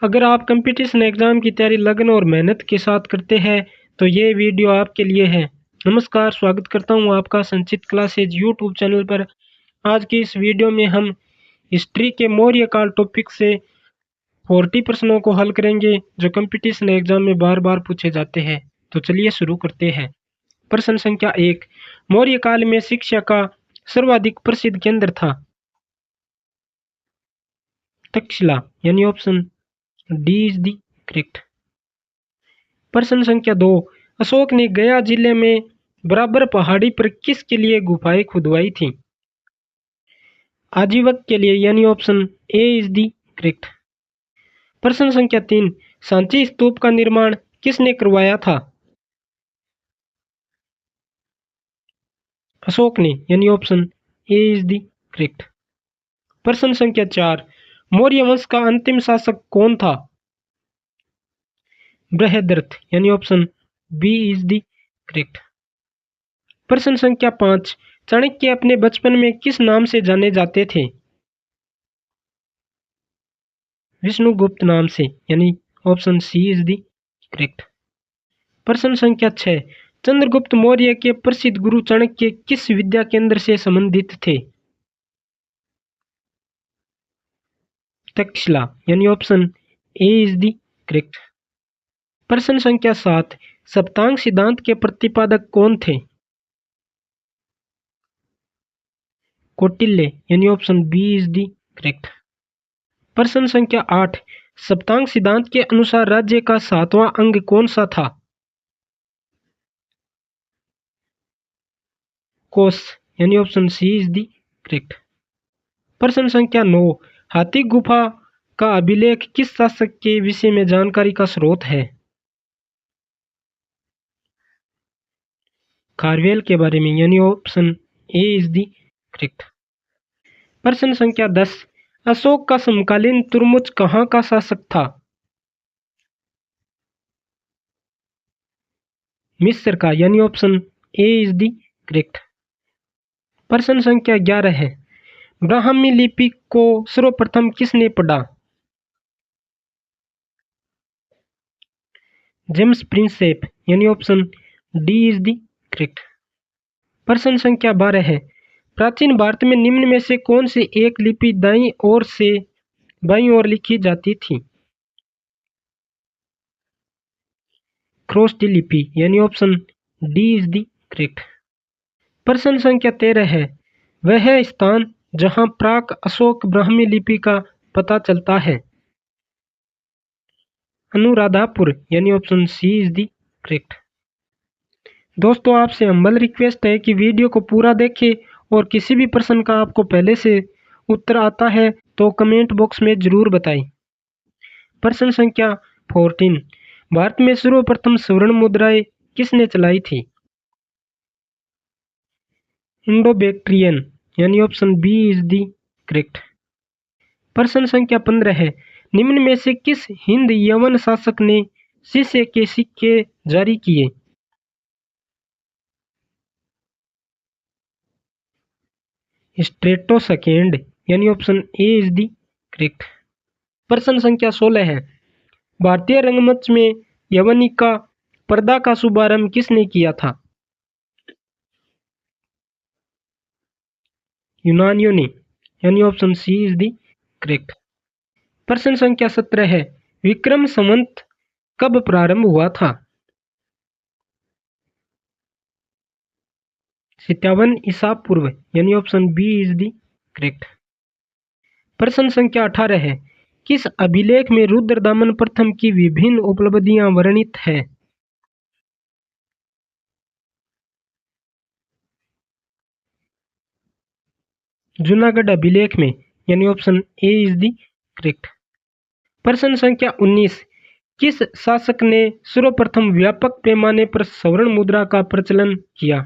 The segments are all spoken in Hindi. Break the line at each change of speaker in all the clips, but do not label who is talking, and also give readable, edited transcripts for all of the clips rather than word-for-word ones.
अगर आप कंपटीशन एग्ज़ाम की तैयारी लगन और मेहनत के साथ करते हैं तो ये वीडियो आपके लिए है। नमस्कार, स्वागत करता हूँ आपका संचित क्लासेज यूट्यूब चैनल पर। आज की इस वीडियो में हम हिस्ट्री के मौर्य काल टॉपिक से 40 प्रश्नों को हल करेंगे जो कंपटीशन एग्ज़ाम में बार बार पूछे जाते हैं। तो चलिए शुरू करते हैं। प्रश्न संख्या 1, मौर्य काल में शिक्षा का सर्वाधिक प्रसिद्ध केंद्र था। तक्षशिला यानी option D is the correct. प्रश्न संख्या 2, अशोक ने गया जिले में बराबर पहाड़ी पर किसके लिए गुफाएं खुदवाई थी। आजीवक के लिए यानी option A is the correct. प्रश्न संख्या 3, सांची स्तूप का निर्माण किसने करवाया था। अशोक ने यानी option A is the correct. प्रश्न संख्या 4, मौर्य वंश का अंतिम शासक कौन था। बृहद्रथ यानी option B is the correct. प्रश्न संख्या 5, चाणक्य अपने बचपन में किस नाम से जाने जाते थे। विष्णुगुप्त नाम से यानी option C is the correct. प्रश्न संख्या 6, चंद्रगुप्त मौर्य के प्रसिद्ध गुरु चाणक्य किस विद्या केंद्र से संबंधित थे। तक्षशिला यानी option A is the correct. प्रश्न संख्या 7, सप्तांग सिद्धांत के प्रतिपादक कौन थे। कौटिल्य यानी option B is the correct. प्रश्न संख्या 8, सप्तांग सिद्धांत के अनुसार राज्य का 7वां अंग कौन सा था। कोश यानी option C is the correct. प्रश्न संख्या 9, हाथी गुफा का अभिलेख किस शासक के विषय में जानकारी का स्रोत है। खारवेल के बारे में यानी option A is the correct. प्रश्न संख्या 10, अशोक का समकालीन तुर्मुज कहाँ का शासक था। मिस्र का यानी option A is the correct. प्रश्न संख्या 11 है, ब्राह्मी लिपि को सर्वप्रथम किसने पढ़ा। जेम्स प्रिंसेप यानी option D is the correct. प्रश्न संख्या 12 है, प्राचीन भारत में निम्न में से कौन सी एक लिपि दाईं ओर से बाईं ओर लिखी जाती थी। ख्रोष्टी लिपि यानी option D is the correct. प्रश्न संख्या 13 है, वह स्थान जहां प्राक अशोक ब्राह्मी लिपि का पता चलता है। अनुराधापुर यानी option C is the correct. दोस्तों, आपसे हम्बल रिक्वेस्ट है कि वीडियो को पूरा देखें और किसी भी प्रश्न का आपको पहले से उत्तर आता है तो कमेंट बॉक्स में जरूर बताएं। प्रश्न संख्या 14, भारत में सर्वप्रथम स्वर्ण मुद्राएं किसने चलाई थी। इंडो बैक्ट्रियन यानी option B is the correct. प्रश्न संख्या 15 है, निम्न में से किस हिंद यवन शासक ने शीशे के सिक्के जारी किए। स्ट्रेटो सेकेंड यानी option A is the correct. प्रश्न संख्या 16 है, भारतीय रंगमंच में यवनिका पर्दा का शुभारंभ किसने किया था। यूनानियों ने यानी option C is the correct. प्रश्न संख्या 17 है, विक्रम संवत कब प्रारंभ हुआ था। 57 ईसा पूर्व यानी option B is the correct. प्रश्न संख्या 18 है, किस अभिलेख में रुद्रदामन प्रथम की विभिन्न उपलब्धियां वर्णित है। जूनागढ़ अभिलेख में यानी option A is the correct. प्रश्न संख्या 19, किस शासक ने सर्वप्रथम व्यापक पैमाने पर स्वर्ण मुद्रा का प्रचलन किया।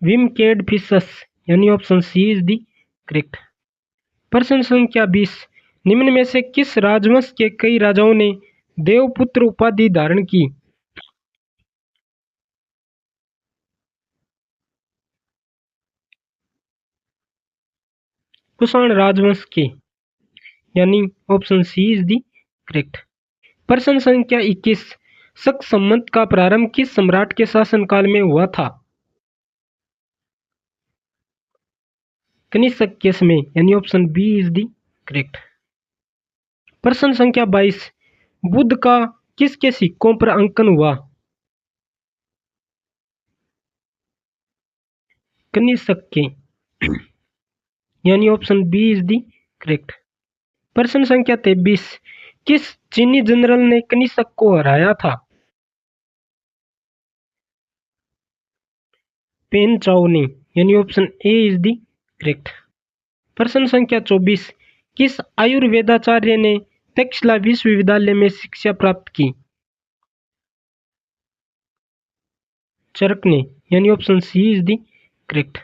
विमकेडफिसस यानी option C is the correct. प्रश्न संख्या 20, निम्न में से किस राजवंश के कई राजाओं ने देवपुत्र उपाधि धारण की। कुषाण राजवंश के, यानी option C is the correct. प्रश्न संख्या 21, शक संवत का प्रारंभ किस सम्राट के शासनकाल में हुआ था? कनिष्क के समय, यानी option B is the correct. प्रश्न संख्या 22, बुद्ध का किसके सिक्कों पर अंकन हुआ? कनिष्क के, यानी option B is the correct. प्रश्न संख्या 23, किस चीनी जनरल ने कनिष्क को हराया था? पेन चाओ ने, यानी option A is the correct. प्रश्न संख्या 24, किस आयुर्वेदाचार्य ने तक्षशिला विश्वविद्यालय में शिक्षा प्राप्त की? चरक ने, यानी option C is the correct.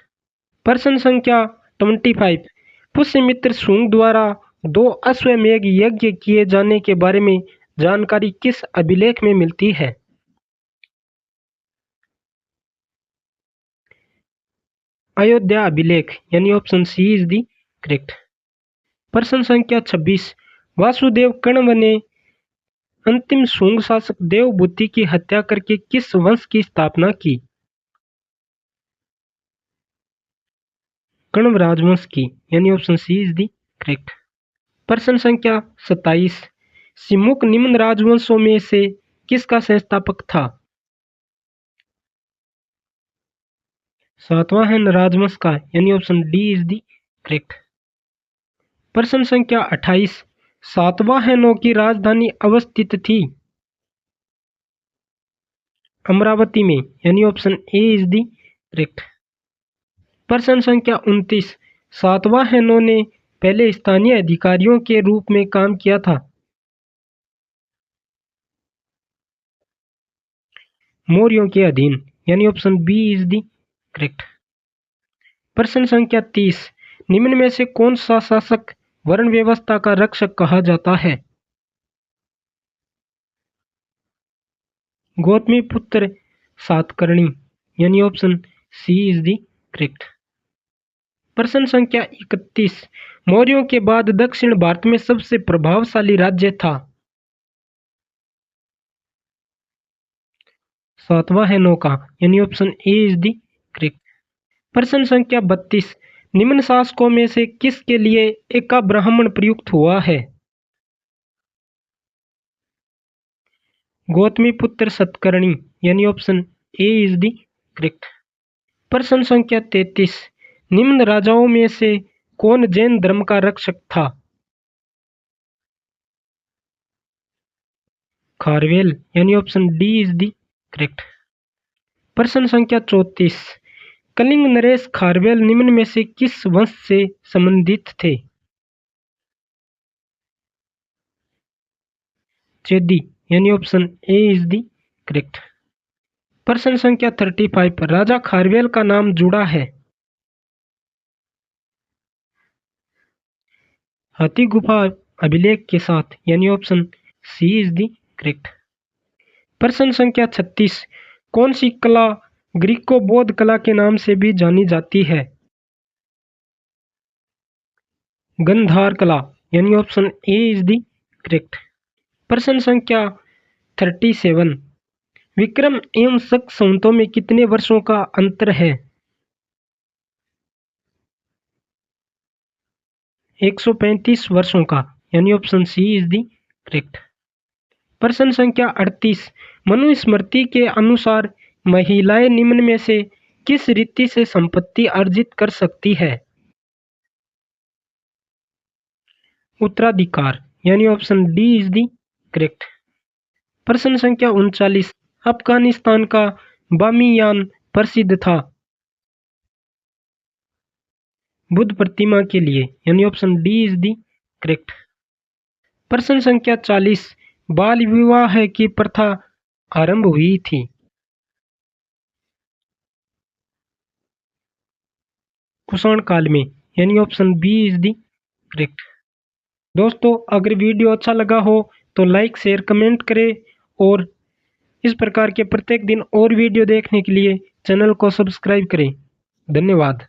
प्रश्न संख्या 25, पुष्यमित्र शुंग द्वारा 2 अश्वमेध यज्ञ किए जाने के बारे में जानकारी किस अभिलेख में मिलती है? अयोध्या अभिलेख, यानी option C is the correct. प्रश्न संख्या 26, वासुदेव कण्व ने अंतिम शुंग शासक देवभूति की हत्या करके किस वंश की स्थापना की? कण्व राजवंश की, यानी option C is the correct. प्रश्न संख्या 27, सिमुक निम्न राजवंशों में से किसका संस्थापक था? सातवाहन राजवंश का, यानी option D is the correct. प्रश्न संख्या 28, सातवाहनों की राजधानी अवस्थित थी अमरावती में, यानी option A is the correct. प्रश्न संख्या 29, सातवाहनों ने पहले स्थानीय अधिकारियों के रूप में काम किया था? मौर्यों के अधीन, यानी option B is the correct. प्रश्न संख्या 30, निम्न में से कौन सा शासक वर्ण व्यवस्था का रक्षक कहा जाता है? गौतमीपुत्र सातकर्णी, यानी option C is the correct. प्रश्न संख्या 31, मौर्यों के बाद दक्षिण भारत में सबसे प्रभावशाली राज्य था? सातवाहनों का, यानी option A is the correct. प्रश्न संख्या 32, निम्न शासकों में से किसके लिए एका ब्राह्मण प्रयुक्त हुआ है? गौतमीपुत्र सतकर्णी, यानी option A is the correct. प्रश्न संख्या 33, निम्न राजाओं में से कौन जैन धर्म का रक्षक था? खारवेल, यानी option D is the correct. प्रश्न संख्या 34, कलिंग नरेश खारवेल निम्न में से किस वंश से संबंधित थे? चेदी, यानी option A is the correct. प्रश्न संख्या 35, राजा खारवेल का नाम जुड़ा है? हाथी गुफा अभिलेख के साथ, यानी option C is the correct. प्रश्न संख्या 36, कौन सी कला ग्रीको बौद्ध कला के नाम से भी जानी जाती है? गंधार कला, यानी option A is the correct. प्रश्न संख्या 37, विक्रम एवं शक संवतों में कितने वर्षों का अंतर है? 135 वर्षों का, यानी option C is the correct. प्रश्न संख्या 38, मनुस्मृति के अनुसार महिलाएं निम्न में से किस रीति से संपत्ति अर्जित कर सकती है? उत्तराधिकार, यानी option D is the correct. प्रश्न संख्या 39, अफगानिस्तान का बामियान प्रसिद्ध था? बुद्ध प्रतिमा के लिए, यानी option D is the correct. प्रश्न संख्या 40, बाल विवाह की प्रथा आरंभ हुई थी? कुषाण काल में, यानी option B is the correct. दोस्तों, अगर वीडियो अच्छा लगा हो तो लाइक शेयर कमेंट करें और इस प्रकार के प्रत्येक दिन और वीडियो देखने के लिए चैनल को सब्सक्राइब करें। धन्यवाद।